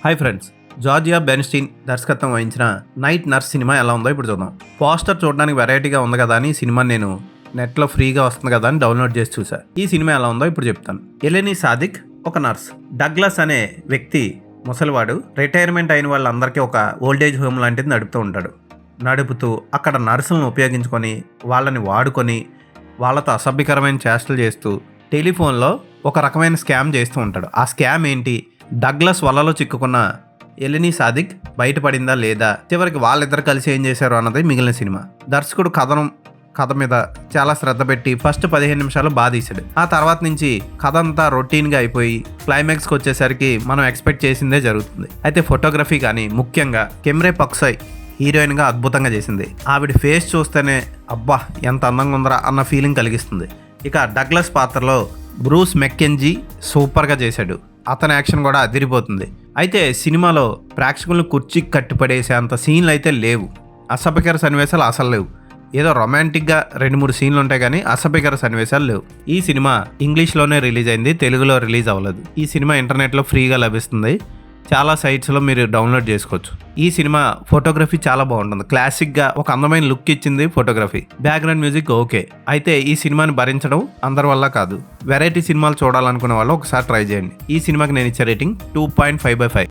Hi friends, Georgia బెన్స్టీన్ దర్శకత్వం వహించిన night nurse cinema ఎలా ఉందో ఇప్పుడు చూద్దాం. పోస్టర్ చూడడానికి వెరైటీగా ఉంది కదా అని సినిమా నేను నెట్లో ఫ్రీగా వస్తుంది కదా అని డౌన్లోడ్ చేసి చూసా. ఈ సినిమా ఎలా ఉందో ఇప్పుడు చెప్తాను. ఎలెనీ సాదిక్ ఒక నర్స్. డగ్లస్ అనే వ్యక్తి ముసలివాడు రిటైర్మెంట్ అయిన వాళ్ళందరికీ ఒక ఓల్డేజ్ హోమ్ లాంటిది నడుపుతూ అక్కడ నర్సులను ఉపయోగించుకొని వాళ్ళని వాడుకొని వాళ్ళతో అసభ్యకరమైన చేష్టలు చేస్తూ టెలిఫోన్లో ఒక రకమైన స్కామ్ చేస్తూ ఉంటాడు. ఆ స్కామ్ ఏంటి, డగ్లస్ వలలో చిక్కుకున్న ఎలెనీ సాదిక్ బయటపడిందా లేదా, చివరికి వాళ్ళిద్దరు కలిసి ఏం చేశారు అన్నది మిగిలిన సినిమా. దర్శకుడు కథ మీద చాలా శ్రద్ధ పెట్టి ఫస్ట్ 15 నిమిషాలు బాగా తీశాడు. ఆ తర్వాత నుంచి కథ అంతా రొటీన్గా అయిపోయి క్లైమాక్స్కి వచ్చేసరికి మనం ఎక్స్పెక్ట్ చేసిందే జరుగుతుంది. అయితే ఫోటోగ్రఫీ కానీ, ముఖ్యంగా కెమ్రే పక్సాయ్ హీరోయిన్గా అద్భుతంగా చేసింది. ఆవిడ ఫేస్ చూస్తేనే అబ్బా ఎంత అందంగా ఉందరా అన్న ఫీలింగ్ కలిగిస్తుంది. ఇక డగ్లస్ పాత్రలో బ్రూస్ మెక్కెంజీ సూపర్గా చేశాడు. అతని యాక్షన్ కూడా అదిరిపోతుంది. అయితే సినిమాలో ప్రేక్షకులను కుర్చీకి కట్టిపడేసే అంత సీన్లు అయితే లేవు. అసభ్యకర సన్నివేశాలు అసలు లేవు. ఏదో రొమాంటిక్గా 2-3 సీన్లు ఉంటాయి కానీ అసభ్యకర సన్నివేశాలు లేవు. ఈ సినిమా ఇంగ్లీష్లోనే రిలీజ్ అయింది, తెలుగులో రిలీజ్ అవ్వలేదు. ఈ సినిమా ఇంటర్నెట్లో ఫ్రీగా లభిస్తుంది. చాలా సైట్స్లో మీరు డౌన్లోడ్ చేసుకోవచ్చు. ఈ సినిమా ఫోటోగ్రఫీ చాలా బాగుంటుంది. క్లాసిక్గా ఒక అందమైన లుక్ ఇచ్చింది ఫోటోగ్రఫీ. Background music okay. అయితే ఈ సినిమాని భరించడం అందరి వల్ల కాదు. వెరైటీ సినిమాలు చూడాలనుకునే వాళ్ళు ఒకసారి ట్రై చేయండి. ఈ సినిమాకి నేను ఇచ్చే రేటింగ్ 2.5/5.